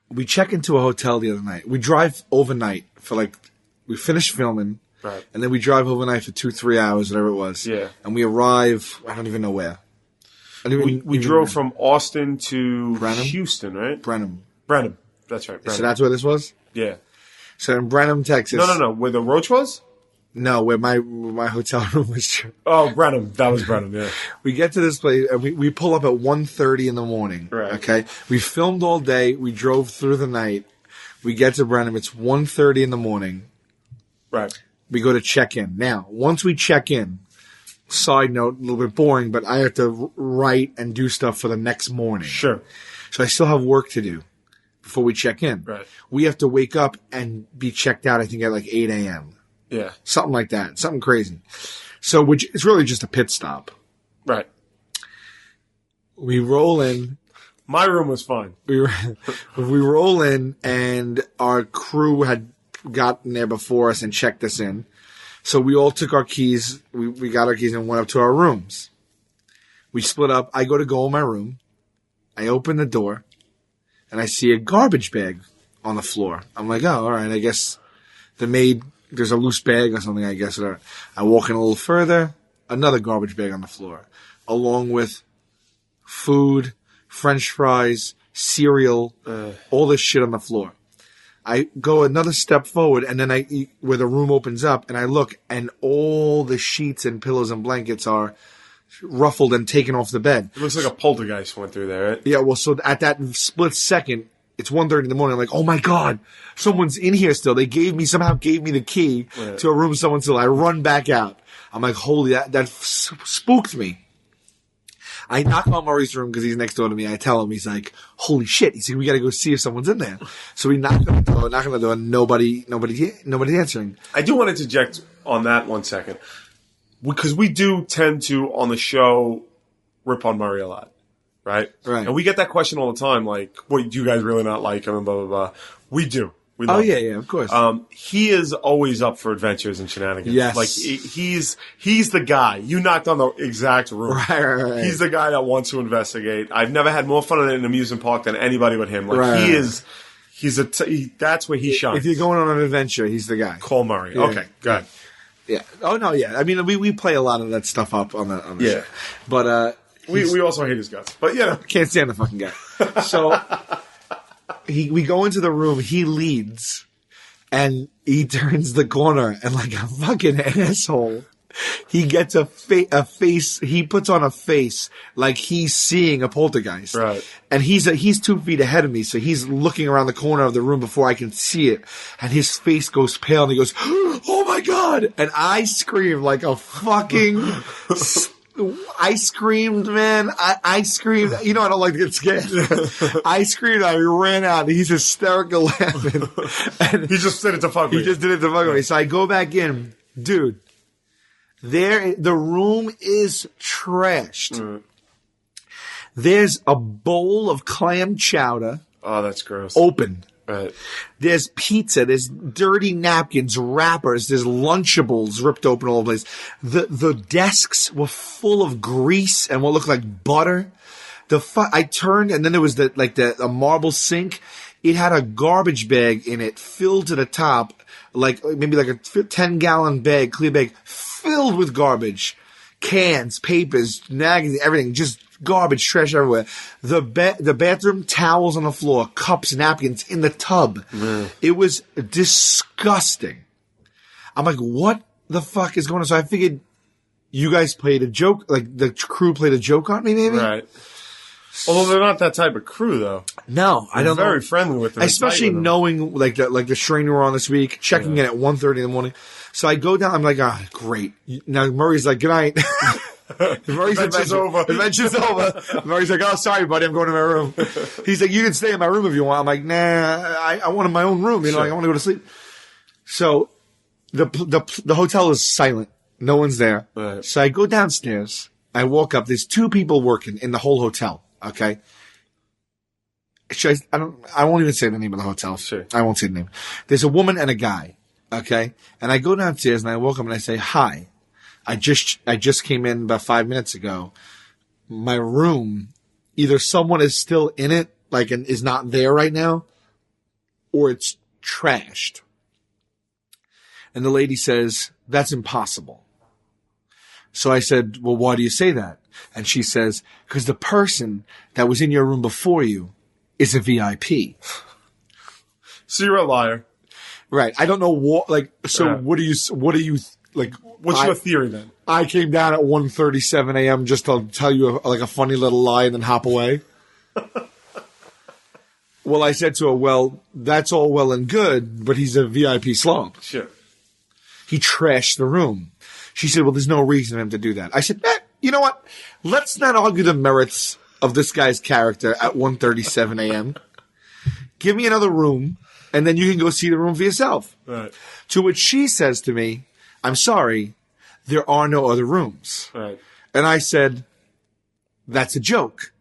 we check into a hotel the other night. We drive overnight for we finish filming. Right. And then we drive overnight for 2-3 hours, whatever it was. Yeah. And we arrive, I don't even know where. We drove from Austin to Brenham? Houston, right? Brenham. That's right. Brenham. So that's where this was? Yeah. So in Brenham, Texas. No. Where the Roach was? No, where my hotel room was. Oh, Brenham. That was Brenham, yeah. We get to this place, and we pull up at 1:30 in the morning. Right. Okay? We filmed all day. We drove through the night. We get to Brenham. It's 1:30 in the morning. Right. We go to check in. Now, once we check in, side note, a little bit boring, but I have to write and do stuff for the next morning. Sure. So I still have work to do before we check in. Right. We have to wake up and be checked out, I think, at 8 a.m. Yeah. Something like that. Something crazy. So, which it's really just a pit stop. Right. We roll in. My room was fine. We roll in, and our crew had gotten there before us and checked us in. So we all took our keys. We got our keys and went up to our rooms. We split up. I go in my room. I open the door, and I see a garbage bag on the floor. I'm like, oh, all right. I guess the maid, there's a loose bag or something, I guess. I walk in a little further, another garbage bag on the floor, along with food, French fries, cereal, all this shit on the floor. I go another step forward, and then where the room opens up, and I look, and all the sheets and pillows and blankets are ruffled and taken off the bed. It looks like a poltergeist went through there, right? Yeah, well, so at that split second, it's 1:30 in the morning. I'm like, oh my God, someone's in here still. They somehow gave me the key to a room someone still. I run back out. I'm like, holy, that spooked me. I knock on Murray's room because he's next door to me. I tell him, he's like, holy shit. He said, we got to go see if someone's in there. So we knock on the door, and nobody's answering. I do want to interject on that 1 second. Because we do tend to, on the show, rip on Murray a lot. Right? Right. And we get that question all the time, like, what, do you guys really not like him, and blah, blah, blah. We do. We love him. Yeah, of course. He is always up for adventures and shenanigans. Yes. Like, he's the guy. You knocked on the exact room. Right. He's the guy that wants to investigate. I've never had more fun in an amusement park than anybody but him. Like, that's where he shines. If you're going on an adventure, he's the guy. Call Murray. Yeah. Okay, go ahead. Yeah. Oh, no, yeah. I mean, we play a lot of that stuff up on the show. But, we also hate his guts. But, you know. Can't stand the fucking guy. So, we go into the room, he leads, and he turns the corner, and like a fucking asshole, he gets a face, he puts on a face like he's seeing a poltergeist. Right. And he's 2 feet ahead of me, so he's looking around the corner of the room before I can see it, and his face goes pale, and he goes, oh my God! And I scream like a fucking... I screamed, man. I screamed. You know, I don't like to get scared. I screamed. I ran out. He's hysterical laughing. And he just did it to fuck me. He just did it to fuck me. So I go back in. Dude, the room is trashed. Mm. There's a bowl of clam chowder. Oh, that's gross. Open. Right. There's pizza, there's dirty napkins, wrappers, there's Lunchables ripped open all over the place. The desks were full of grease and what looked like butter. I turned, and then there was a marble sink. It had a garbage bag in it filled to the top, maybe a 10-gallon bag, clear bag, filled with garbage. Cans, papers, magazines, everything, just garbage, trash everywhere. The bathroom towels on the floor, cups, napkins in the tub. Mm. It was disgusting. I'm like, what the fuck is going on? So I figured you guys played a joke, like the crew played a joke on me, maybe? Right. Although they're not that type of crew, though. No, I don't know. Very friendly with them. Especially knowing, the strain we were on this week, checking in at 1:30 in the morning. So I go down, I'm like, great. Now Murray's like, good night. Adventure's over. Adventure's over. Murray's like, oh, sorry, buddy, I'm going to my room. He's like, you can stay in my room if you want. I'm like, nah, I want my own room. You know, I want to go to sleep. So the hotel is silent. No one's there. Right. So I go downstairs. I walk up. There's 2 people working in the whole hotel. Okay. I won't even say the name of the hotel. Sure. I won't say the name. There's a woman and a guy. Okay. And I go downstairs and I walk up and I say, hi. I just came in about 5 minutes ago. My room, either someone is still in it, and is not there right now, or it's trashed. And the lady says, that's impossible. So I said, well, why do you say that? And she says, because the person that was in your room before you is a VIP. So you're a liar. Right. I don't know what, like, so what do you, like, what's your theory then? I came down at 1:37 a.m. just to tell you a funny little lie and then hop away. Well, I said to her, well, that's all well and good, but he's a VIP slump. Sure. He trashed the room. She said, well, there's no reason for him to do that. I said, you know what? Let's not argue the merits of this guy's character at 1:37 a.m. Give me another room, and then you can go see the room for yourself. Right. To which she says to me, I'm sorry, there are no other rooms. Right. And I said, that's a joke.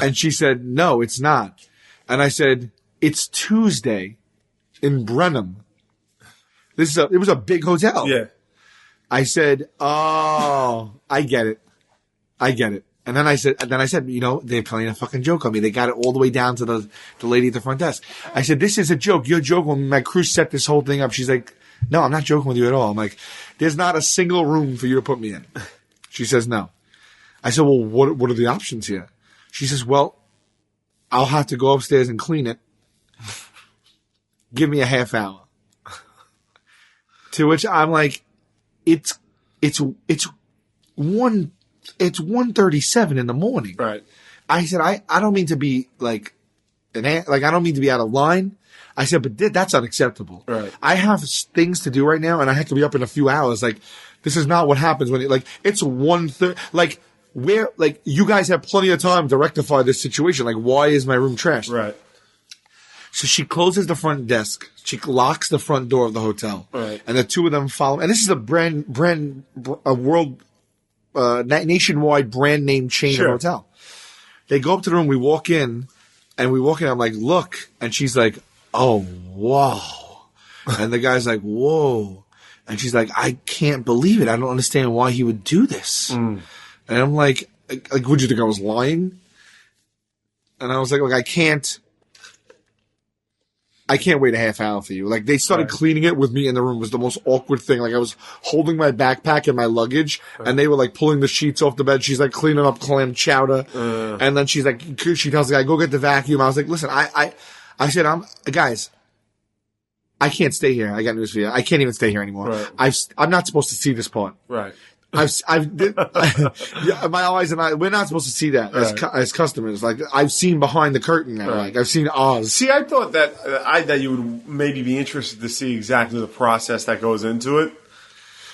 And she said, no, it's not. And I said, it's Tuesday in Brenham. It was a big hotel. Yeah. I said, oh, I get it. And then I said, you know, they're playing a fucking joke on me. They got it all the way down to the lady at the front desk. I said, this is a joke. You're joking when my crew set this whole thing up. She's like, no, I'm not joking with you at all. I'm like, there's not a single room for you to put me in. She says, no. I said, well, what are the options here? She says, well, I'll have to go upstairs and clean it. Give me a half hour. To which I'm like, it's 1:37 in the morning. Right. I said, I don't mean to be like I don't mean to be out of line. I said, but that's unacceptable. Right. I have things to do right now, and I have to be up in a few hours. Like, this is not what happens when it's 1:30. Like, you guys have plenty of time to rectify this situation. Like, why is my room trashed? Right. So she closes the front desk. She locks the front door of the hotel. Right. And the two of them follow. And this is a nationwide brand name chain of hotel. They go up to the room. We walk in. I'm like, look. And she's like, oh, wow. And the guy's like, whoa. And she's like, I can't believe it. I don't understand why he would do this. And I'm like, would you think I was lying? And I was like, look, I can't wait a half hour for you. Like, they started cleaning it with me in the room. It was the most awkward thing. Like, I was holding my backpack and my luggage, and they were, like, pulling the sheets off the bed. She's, like, cleaning up clam chowder. And then she's like, she tells the guy, go get the vacuum. I was like, listen, I said, guys, I can't stay here. I got news for you. I can't even stay here anymore. Right. I'm not supposed to see this part. Right. My eyes and we're not supposed to see that as customers. Like, I've seen behind the curtain now. Right. Like, I've seen Oz. See, I thought that you would maybe be interested to see exactly the process that goes into it.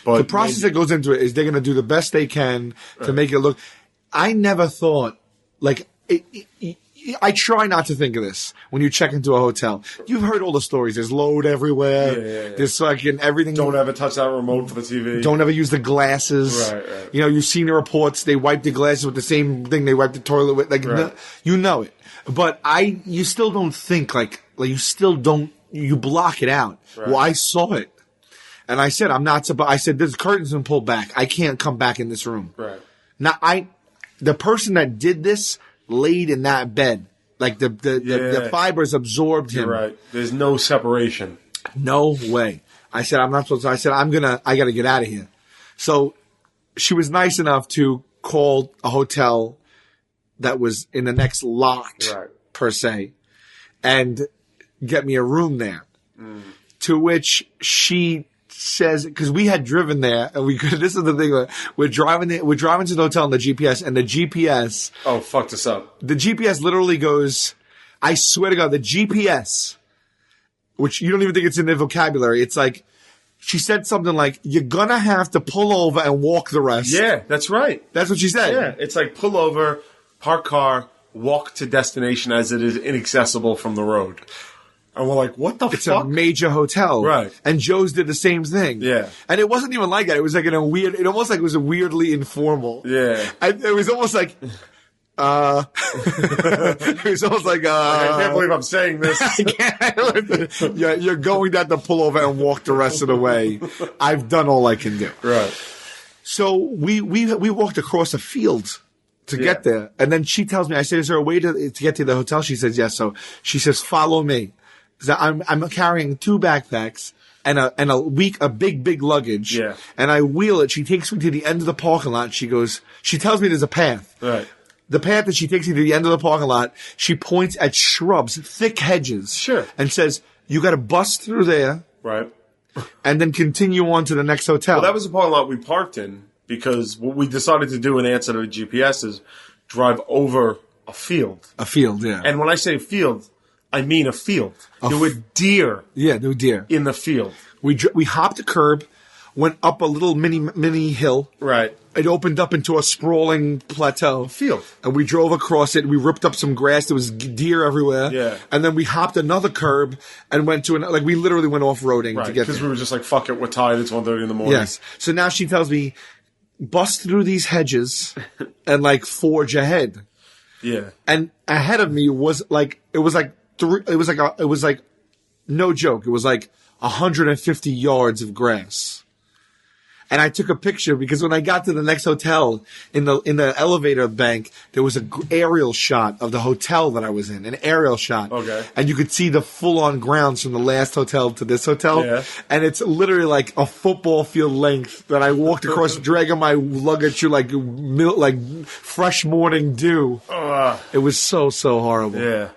But the process that goes into it is they're going to do the best they can to make it look. I never thought, like, I try not to think of this when you check into a hotel. You've heard all the stories. There's load everywhere. Yeah. There's fucking everything. Don't ever touch that remote for the TV. Don't ever use the glasses. Right. You know, you've seen the reports. They wipe the glasses with the same thing they wipe the toilet with. Like, you know it. But you still don't think you block it out. Right. Well, I saw it. And I said, I said, this curtain's been pulled back. I can't come back in this room. Right. Now, the person that did this laid in that bed. Like, the fibers absorbed him. You're right. There's no separation. No way. I said, I'm not supposed to. I said, I got to get out of here. So she was nice enough to call a hotel that was in the next lot, per se, and get me a room there. To which she says, because we had driven there, and this is the thing, we're driving to the hotel on the GPS, and the GPS. Oh, fucked us up. The GPS literally goes, I swear to God, the GPS, which you don't even think it's in their vocabulary, it's like, she said something like, you're gonna have to pull over and walk the rest. Yeah, that's right. That's what she said. Yeah, it's like pull over, park car, walk to destination as it is inaccessible from the road. And we're like, what the fuck? It's a major hotel. Right. And Joe's did the same thing. Yeah. And it wasn't even like that. It was like it almost like it was weirdly informal. Yeah. It was almost like, it was almost like, I can't believe I'm saying this. You're going to have to pull over and walk the rest of the way. I've done all I can do. Right. So we walked across a field to get there. And then she tells me, I said, is there a way to get to the hotel? She says, yes. So she says, follow me. because I'm carrying 2 backpacks and a big luggage. Yeah. And I wheel it. She takes me to the end of the parking lot. She tells me there's a path. Right. The path that she takes me to the end of the parking lot, she points at shrubs, thick hedges. Sure. And says, you got to bust through there. Right. And then continue on to the next hotel. Well, that was the parking lot we parked in because what we decided to do in answer to the GPS is drive over a field. A field, yeah. And when I say field, I mean a field. There were deer. Yeah, there were deer. In the field. We hopped a curb, went up a little mini hill. Right. It opened up into a sprawling plateau. Field. And we drove across it. We ripped up some grass. There was deer everywhere. Yeah. And then we hopped another curb and went to we literally went off-roading to get there. Because we were just like, fuck it, we're tired. It's 1:30 in the morning. Yes. So now she tells me, bust through these hedges and forge ahead. Yeah. And ahead of me was it was no joke. It was 150 yards of grass. And I took a picture because when I got to the next hotel in the elevator bank, there was an aerial shot of the hotel that I was in, an aerial shot. Okay. And you could see the full-on grounds from the last hotel to this hotel. Yeah. And it's literally like a football field length that I walked across, dragging my luggage through like fresh morning dew. It was so horrible. Yeah.